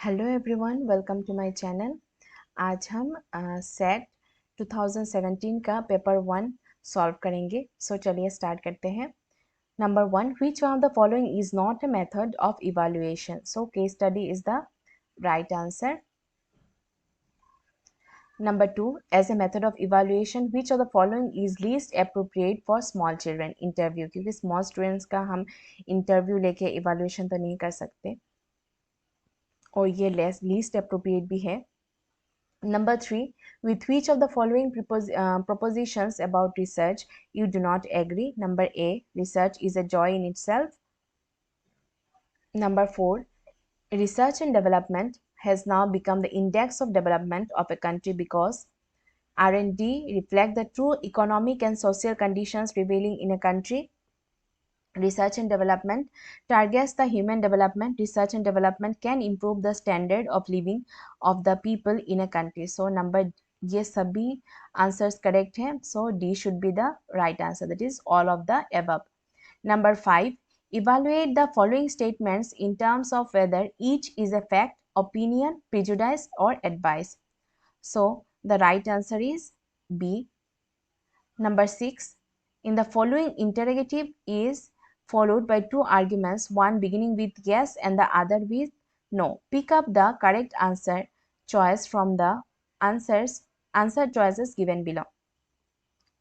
Hello everyone, welcome to my channel. आज हम set 2017 का पेपर 1 सॉल्व करेंगे। सो चलिए स्टार्ट करते हैं। Number 1, which one of the following is not a method of evaluation? So case study is the right answer. Number 2, as a method of evaluation, which of the following is least appropriate for small children? Interview, क्योंकि small students का हम interview लेके evaluation तो नहीं कर सकते और ये least appropriate भी है। Number 3, with which of the following propositions about research you do not agree? Number A, research is a joy in itself. Number 4, research and development has now become the index of development of a country because R&D reflect the true economic and social conditions prevailing in a country. Research and development targets the human development. Research and development can improve the standard of living of the people in a country. So number ये सभी answers correct हैं. So D should be the right answer. That is all of the above. Number 5, evaluate the following statements in terms of whether each is a fact, opinion, prejudice, or advice. So the right answer is B. Number 6, in the following interrogative is followed by two arguments, one beginning with yes and the other with no. Pick up the correct answer choice from the answer choices given below.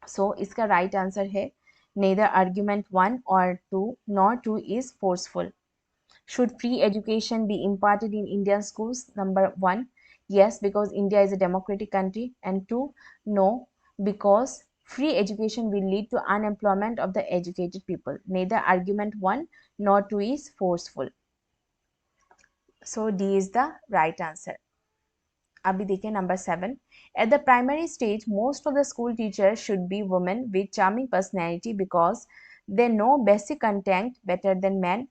So इसका right answer है neither argument 1 or 2 nor 2 is forceful. Should free education be imparted in Indian schools? Number 1, yes, because India is a democratic country, and 2, no, because free education will lead to unemployment of the educated people. Neither argument 1 nor 2 is forceful. So D is the right answer. अभी देखिए number 7. At the primary stage, most of the school teachers should be women with charming personality because they know basic content better than men,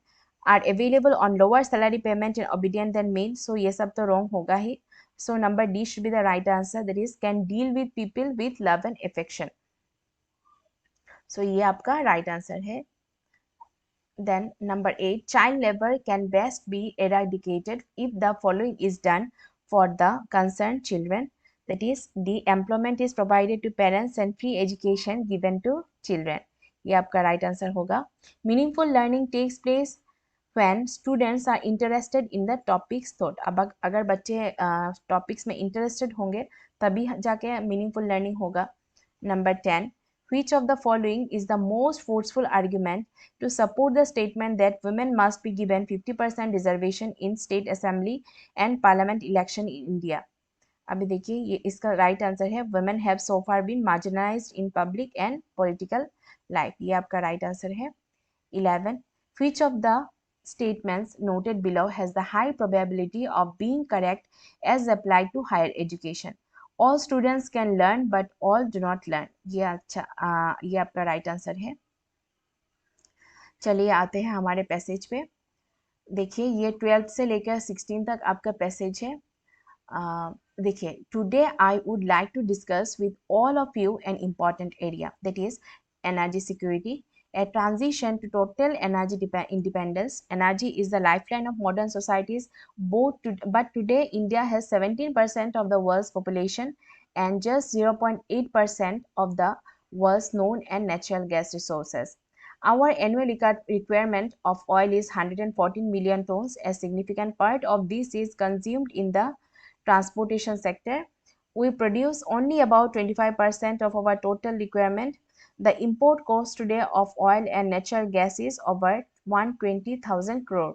are available on lower salary payment and obedient than men. So ये सब तो wrong होगा ही. So number D should be the right answer. That is can deal with people with love and affection. So ये आपका right answer है. Then number 8, child labor can best be eradicated if the following is done for the concerned children. That is, the employment is provided to parents and free education given to children. ये आपका right answer होगा. Meaningful learning takes place when students are interested in the topics taught. अब अगर बच्चे topics में interested होंगे तभी जाके meaningful learning होगा. Number 10, which of the following is the most forceful argument to support the statement that women must be given 50% reservation in state assembly and parliament election in India? अभी देखिए ये इसका right answer है women have so far been marginalized in public and political life. ये आपका right answer है. 11, which of the statements noted below has the high probability of being correct as applied to higher education? All students can learn but all do not learn. ये अच्छा ये आपका right answer है. चलिए आते हैं हमारे पैसेज पे. देखिए ये 12th से लेकर 16 तक आपका पैसेज है. देखिए today I would like to discuss with all of you an important area that is energy security. A transition to total energy independence. Energy is the lifeline of modern societies. But today, India has 17% of the world's population and just 0.8% of the world's known and natural gas resources. Our annual requirement of oil is 114 million tons. A significant part of this is consumed in the transportation sector. We produce only about 25% of our total requirement. The import cost today of oil and natural gas is over 120,000 crore.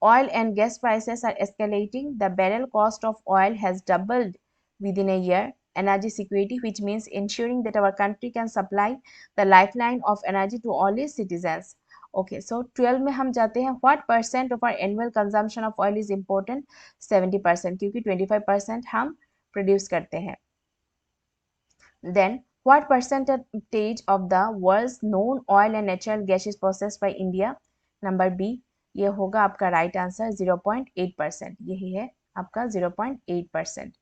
Oil and gas prices are escalating. The barrel cost of oil has doubled within a year. Energy security, which means ensuring that our country can supply the lifeline of energy to all its citizens. Okay, so 12 में हम जाते हैं. What percent of our annual consumption of oil is important? 70%, क्योंकि 25% हम produce करते हैं. Then what percentage of the world's known oil and natural gas is processed by India? Number B, ये होगा आपका right answer 0.8%. यही है आपका 0.8%.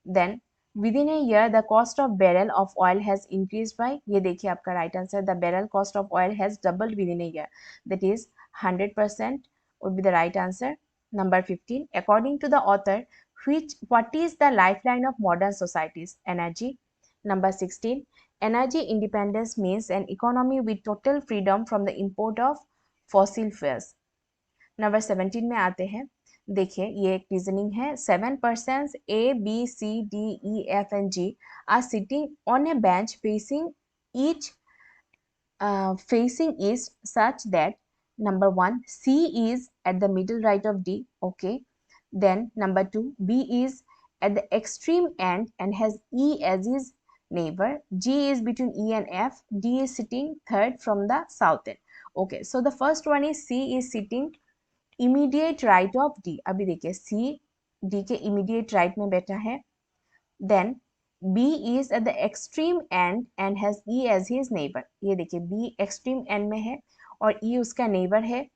Then within a year the cost of barrel of oil has increased by, ये देखिए आपका right answer, the barrel cost of oil has doubled within a year. That is 100% would be the right answer. Number 15, according to the author, what is the lifeline of modern societies? Energy. Number 16, energy independence means an economy with total freedom from the import of fossil fuels. Number 17 में आते हैं, देखिए ये एक reasoning है. 7 persons A, B, C, D, E, F and G are sitting on a bench facing east such that number 1 C is at the middle right of D. Okay, then number 2 B is at the extreme end and has E as his neighbor. G is between E and F. D is sitting third from the south end. Okay, so the first one is C is sitting immediate right of D. अभी देखिए C D के immediate right में बैठा है. Then B is at the extreme end and has E as his neighbour. ये देखिए B extreme and में है और ई उसका नेबर है.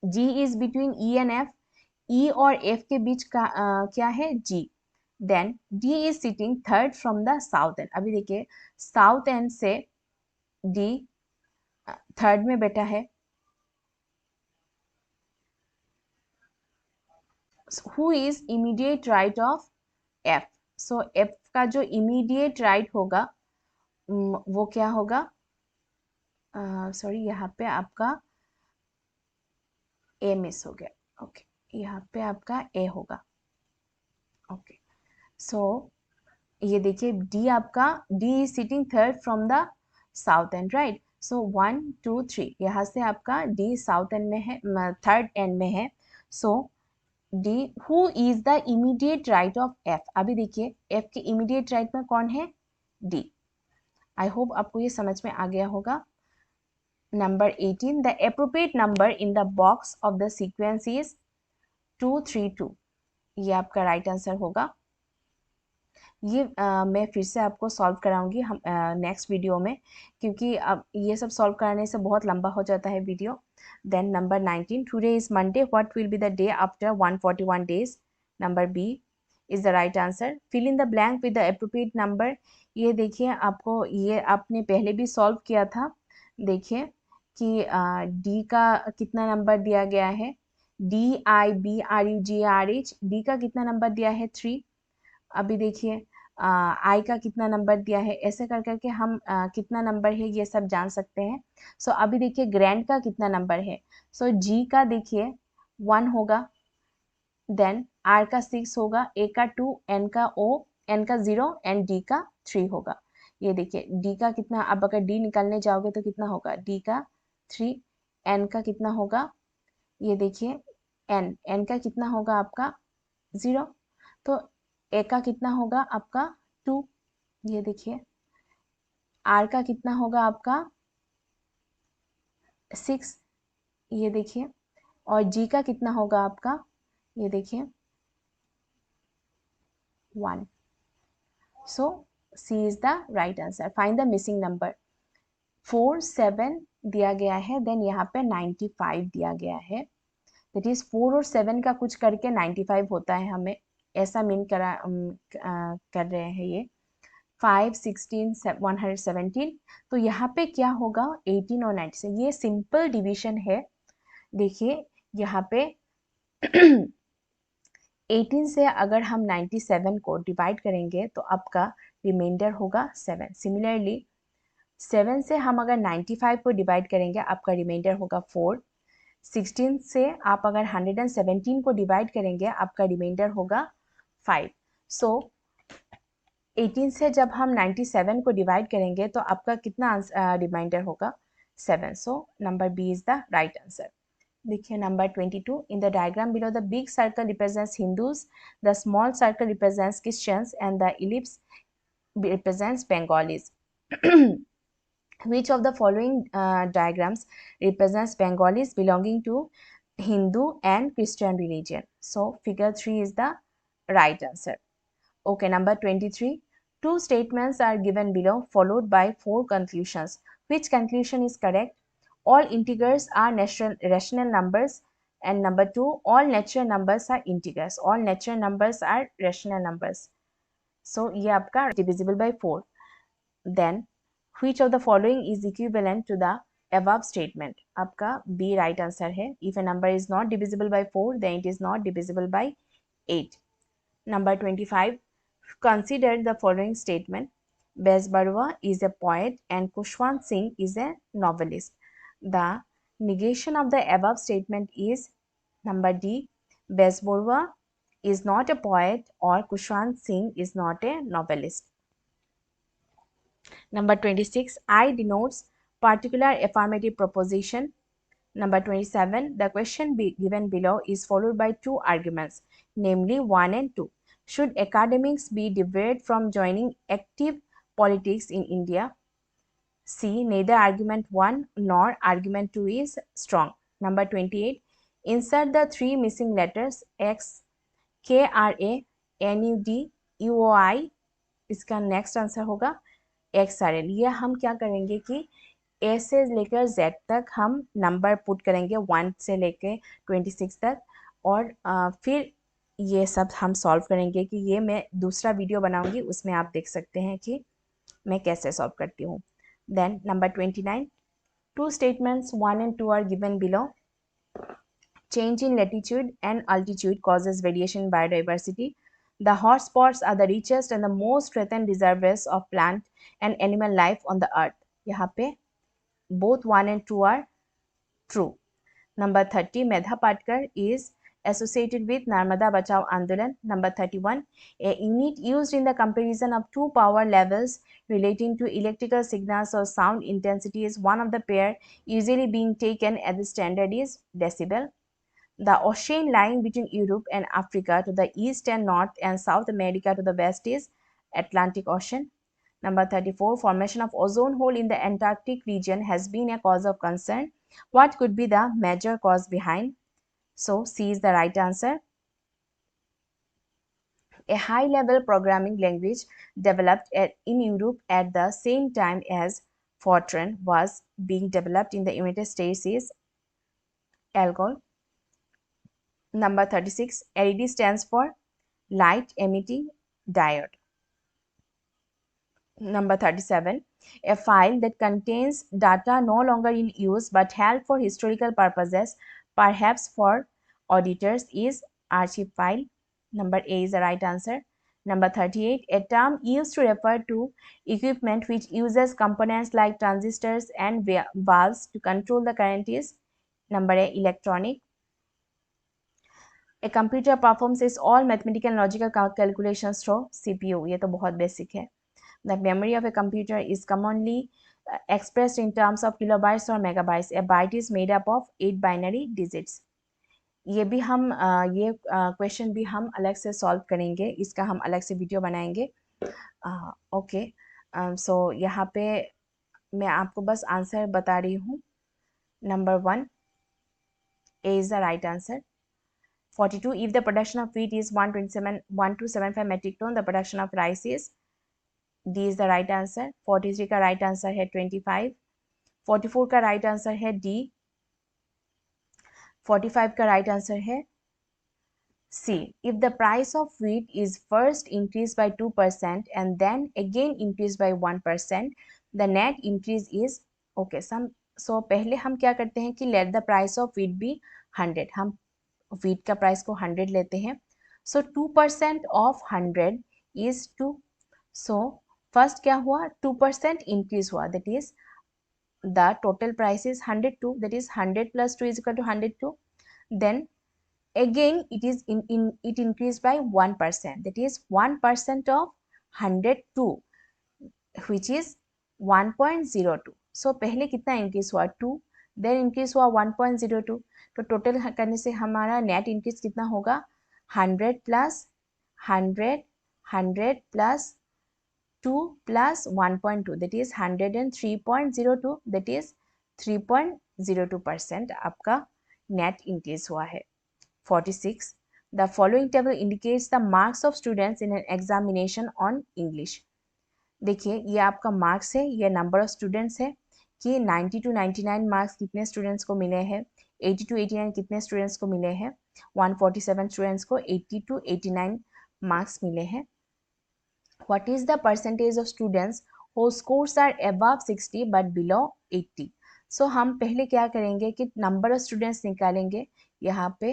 G is between E and F. E और एफ के बीच का क्या है? G. Then D is sitting third from the south end. अभी देखिए साउथ एंड से डी थर्ड में बैठा है. who is immediate right of F? So F का जो immediate right होगा वो क्या होगा? सॉरी यहाँ पे आपका A मिस हो गया. ओके, यहाँ पे आपका A होगा. ओके, सो ये देखिए D आपका D is sitting third from the south end, right? So 1 2 3 यहाँ से आपका D साउथ एंड में है, थर्ड एंड में है. So D who is the immediate right of F. अभी देखिए एफ के इमीडिएट राइट में कौन है? डी. आई होप आपको ये समझ में आ गया होगा. Number 18, the appropriate number in the box of the sequence is 232. ये आपका राइट आंसर होगा. ये मैं फिर से आपको सॉल्व कराऊंगी हम नेक्स्ट वीडियो में, क्योंकि अब ये सब सॉल्व करने से बहुत लंबा हो जाता है video. Then number 19, today is Monday. What will be the day after 141 days? Number B is the right answer. Fill in the blank with the appropriate number. ये देखिए आपको ये आपने पहले भी सॉल्व किया था. देखिए कि D का कितना नंबर दिया गया है? D I B R U G R H. D का कितना नंबर दिया है? 3. अभी देखिए आई का कितना नंबर दिया है. ऐसे कर करके हम कितना नंबर है ये सब जान सकते हैं. सो अभी देखिए ग्रैंड का कितना नंबर है. सो जी का देखिए 1 होगा. देन आर का 6 होगा. ए का 2. एन का 0 एंड डी का 3 होगा. ये देखिए डी का कितना, अब अगर डी निकालने जाओगे तो कितना होगा? डी का 3. एन का कितना होगा? ये देखिए एन का कितना होगा आपका? 0. तो ए का कितना होगा आपका? 2. ये देखिए आर का कितना होगा आपका? 6. ये देखिए और जी का कितना होगा आपका? ये देखिए 1. So C is the right answer. Find the missing number. 4 7 दिया गया है. देन यहाँ पे 95 दिया गया है. दैट इज 4 और 7 का कुछ करके 95 होता है. हमें ऐसा मीन कर रहे हैं ये 5 16 117. तो यहाँ पे क्या होगा? 18 और 90 से. ये सिंपल डिवीजन है. देखिए यहाँ पे 18 से अगर हम 97 को डिवाइड करेंगे तो आपका रिमाइंडर होगा 7. सिमिलरली 7 से हम अगर 95 को डिवाइड करेंगे आपका रिमाइंडर होगा 4. 16 से आप अगर 117 को डिवाइड करेंगे आपका रिमाइंडर होगा 5. सो 18 से जब हम 97 को डिवाइड करेंगे तो आपका कितना रिमाइंडर होगा? 7. So number B is the right answer. देखिए number 22, in the diagram below the big circle represents Hindus, the small circle represents Christians and the ellipse represents Bengalis. Which of the following diagrams represents Bengalis belonging to Hindu and Christian religion? So figure 3 is the right answer. Okay, number 23. Two statements are given below followed by 4 conclusions. Which conclusion is correct? All integers are rational numbers. And number 2, all natural numbers are integers. All natural numbers are rational numbers. So ये आपका divisible by 4. Then which of the following is equivalent to the above statement आपका B right answer है. If a number is not divisible by 4 then it is not divisible by 8. Number 25, consider the following statement. Bes Barua is a poet and Kushwant Singh is a novelist. The negation of the above statement is number D. Bes Barua is not a poet or Kushwant Singh is not a novelist. Number 26, I denotes particular affirmative proposition. Number 27, the question given below is followed by two arguments, namely 1 and 2. Should academics be debarred from joining active politics in India? C. Neither argument 1 nor argument 2 is strong. Number 28, insert the three missing letters X, K, R, A, N, U, D, U, O, I. इसका next answer होगा XRL. ये हम क्या करेंगे कि A से लेकर Z तक हम नंबर पुट करेंगे 1 से लेकर 26 तक और फिर ये सब हम सॉल्व करेंगे कि ये मैं दूसरा वीडियो बनाऊंगी उसमें आप देख सकते हैं कि मैं कैसे सॉल्व करती हूँ. Then number 29, two statements 1 and 2 are given below. Change in latitude and altitude causes variation in biodiversity. The hotspots are the richest and the most threatened reservoirs of plant and animal life on the earth. यहाँ पे both 1 and 2 are true. Number 30, Medha Patkar is associated with Narmada Bachao Andolan. Number 31, a unit used in the comparison of two power levels relating to electrical signals or sound intensity is one of the pair usually being taken as the standard is decibel. The ocean lying between Europe and Africa to the east and north and South America to the west is Atlantic Ocean. Number 34, formation of ozone hole in the Antarctic region has been a cause of concern. What could be the major cause behind? So C is the right answer. A high-level programming language developed in Europe at the same time as Fortran was being developed in the United States is ALGOL. Number 36, LED stands for light emitting diode. Number 37, a file that contains data no longer in use but held for historical purposes, perhaps for auditors, is archive file. Number A is the right answer. Number 38, a term used to refer to equipment which uses components like transistors and valves to control the current is number A, electronic. A computer performs its all mathematical and logical calculations through CPU. ये तो बहुत basic है. The memory of a computer is commonly expressed in terms of kilobytes or megabytes. A byte is made up of 8 binary digits. ये भी हम ये question भी हम अलग से सॉल्व करेंगे, इसका हम अलग से वीडियो बनाएंगे. ओके, सो यहाँ पे मैं आपको बस आंसर बता रही हूँ. Number 1 A is the right answer. 42, if the production of wheat is 1275 metric ton, the production of rice is D is the right answer. 43 का right answer है 25. 44 का right answer है D. 45 का right answer है C. If the price of wheat is first increased by 2% and then again increased by 1%, the net increase is okay. So पहले हम क्या करते हैं कि let the price of wheat be 100. हम wheat का price को 100 लेते हैं. So 2% of 100 is 2. So first क्या हुआ 2% increase हुआ, that is the total price is 102, that is 100 plus 2 is equal to 102. Then again it increased by 1%, that is 1% of 102 which is 1.02. So पहले कितना increase हुआ 2, then increase हुआ 1.02. तो total करने से हमारा नेट इंक्रीज कितना होगा 100 plus 100 100 plus 2 plus 1.2, that is 103.02, that is 3.02% आपका नेट इंक्रीज हुआ है. 46, the following table indicates the marks of students in an examination on English. देखिए ये आपका मार्क्स है, ये नंबर ऑफ स्टूडेंट्स है कि 90 to 99 मार्क्स कितने स्टूडेंट्स को मिले हैं, 80 to 89 कितने स्टूडेंट्स को मिले हैं, 147 स्टूडेंट्स को 80 to 89 मार्क्स मिले हैं. What is the percentage of students whose scores are above 60 but below 80? सो हम पहले क्या करेंगे कि नंबर ऑफ स्टूडेंट्स निकालेंगे। यहाँ पे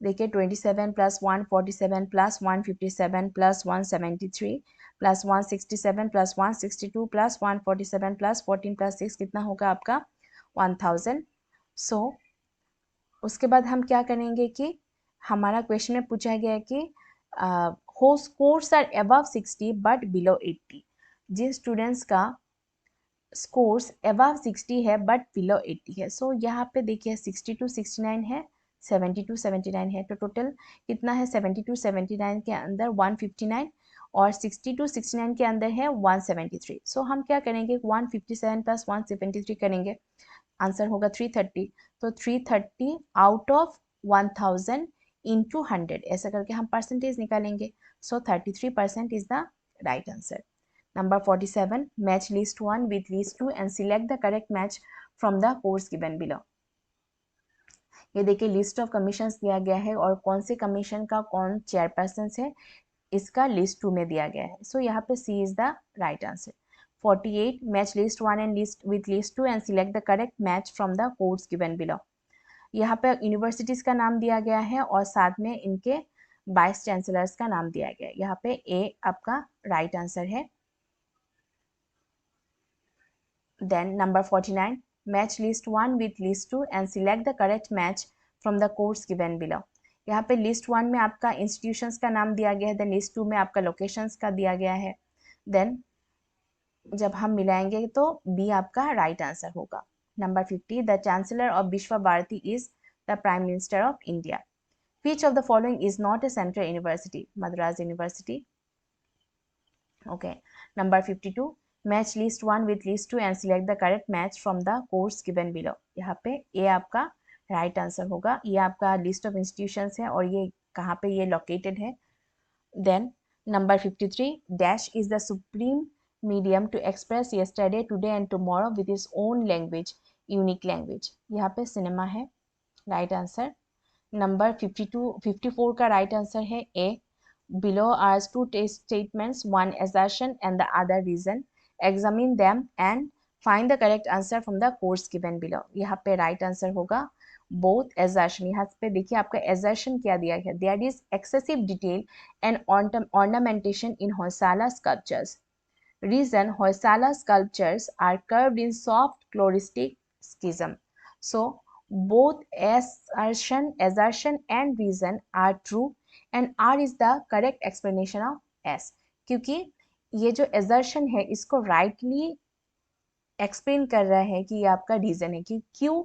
देखिए 27 plus 147 plus 157 plus 173 plus 167 plus 162 plus 147 plus 14 plus 6 कितना होगा आपका 1000। सो उसके बाद हम क्या करेंगे कि हमारा क्वेश्चन में पूछा गया है कि who scores are above 60 but below 80। जिन स्टूडेंट्स का स्कोर्स अबव 60 है बट बिलो 80 है। सो यहाँ पे देखिए 60 टू 69 है, 70 टू 79 है, तो टोटल कितना है 70 टू 79 के अंदर 159 और 60 टू 69 के अंदर है 173। सो हम क्या करेंगे 157 प्लस 173 करेंगे, आंसर होगा 330। तो 330 आउट ऑफ 1000 इंटू 100 ऐसा करके हम परसेंटेज निकालेंगे। सो 33% is the right answer. Number 47, match list 1 with list 2 and select the correct match from the course given below। ये देखिए लिस्ट ऑफ कमीशंस दिया गया है और कौन से कमीशन का कौन चेयरपर्सन है इसका लिस्ट 2 में दिया गया है। सो यहाँ पे C is the right answer. 48, match list 1 and list with list 2 and select the correct match from the course given below. यहाँ पे यूनिवर्सिटीज का नाम दिया गया है और साथ में इनके वाइस चांसलर्स का नाम दिया गया है। यहाँ पे ए आपका राइट आंसर है। Then number 49, match list 1 with list 2 and select the correct match from the course given below। यहाँ पे लिस्ट 1 में आपका इंस्टीट्यूशंस का नाम दिया गया है, देन लिस्ट 2 में आपका लोकेशंस का दिया गया है। देन जब हम मिलाएंगे तो बी आपका राइट आंसर होगा। Number 50, the chancellor of Vishwa Bharati is the prime minister of India. Which of the following is not a central university? Madras University। Okay. Number 52, match list 1 with list 2 and select the correct match from the course given below। यहाँ पे ए आपका right answer होगा। ये आपका list of institutions है और ये कहाँ पे ये लोकेटेड है। Then number 53, dash is the supreme medium to express yesterday, today and tomorrow with its own language, unique language. यहाँ पे सिनेमा है, राइट आंसर। नंबर 54 का राइट आंसर है ए। Below are two statements, one assertion and the other reason। Examine them and find the correct answer from the course given below। यहाँ पे right answer होगा both assertion। यहाँ पे देखिए आपका assertion क्या दिया है, there is excessive detail and ornamentation in Hoysala sculptures। Reason, Hoysala sculptures are curved in soft chloristic schism। So both assertion and reason are true and R is the correct explanation of S। क्योंकि ये जो assertion है इसको rightly explain कर रहा है कि ये आपका रीजन है कि क्यों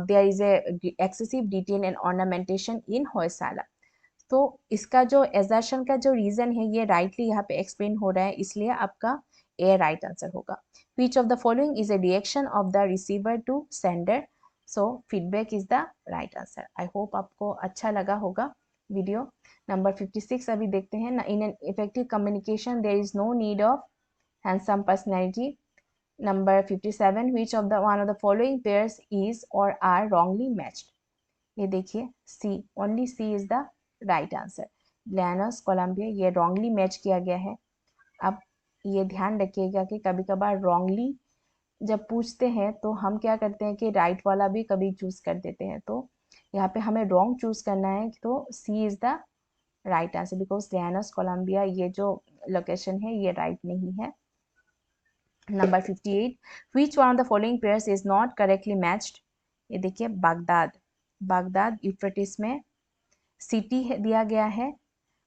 there is a excessive detail and ornamentation in Hoysala. तो इसका जो एजर्शन का जो रीजन है ये राइटली यहाँ पे एक्सप्लेन हो रहा है, इसलिए आपका ए राइट आंसर होगा। Which of the following is a reaction of the receiver to sender. So feedback is the right answer. I hope आपको अच्छा लगा होगा वीडियो। नंबर 56 अभी देखते हैं। In an effective communication there is no need of handsome personality. Number 57, which of the one of the following pairs is or are wrongly matched? ये देखिए C, only C is the right answer। Lanus Columbia ये wrongly match किया गया है। अब ये ध्यान रखिएगा कि कभी कभार wrongly जब पूछते हैं तो हम क्या करते हैं कि right वाला भी कभी चूज कर देते हैं, तो यहाँ पे हमें wrong चूज करना है, तो C is the right answer because Lanus Columbia ये जो लोकेशन है ये right नहीं है। Number 58, which one of the following pairs is not correctly matched? ये देखिए बागदाद यूफ्रेटिस में सिटी दिया गया है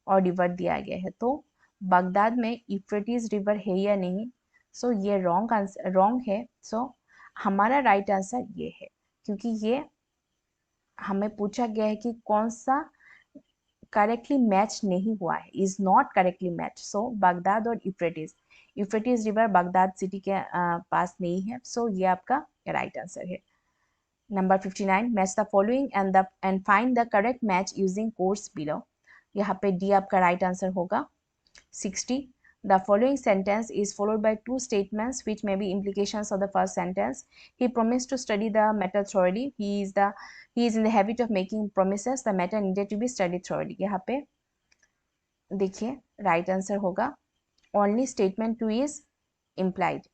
और रिवर दिया गया है, तो बागदाद में यूफ्रेटिस रिवर है या नहीं। सो ये रॉन्ग है। सो हमारा राइट आंसर ये है, क्योंकि ये हमें पूछा गया है कि कौन सा करेक्टली मैच नहीं हुआ है, is not correctly match. So Baghdad और यूफ्रेटिस रिवर बागदाद सिटी के पास नहीं है। सो ये आपका राइट आंसर है। Number 59, match the following and find the correct match using course below. यहाँ पे डी आपका राइट आंसर होगा। 60, the following sentence is followed by two statements which may be implications of the first sentence। He promised to study the matter thoroughly। He is in the habit of making promises। The matter needed to be studied thoroughly। यहाँ पे देखिए right answer होगा only statement 2 is implied।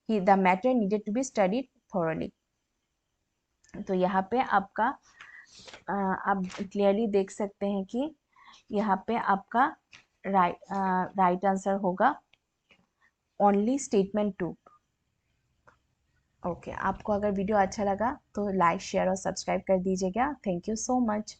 The matter needed to be studied thoroughly। तो यहाँ पे आपका आप clearly देख सकते हैं कि यहाँ पे आपका राइट आंसर होगा ओनली स्टेटमेंट 2। ओके, आपको अगर वीडियो अच्छा लगा तो लाइक शेयर और सब्सक्राइब कर दीजिएगा। Thank you so much.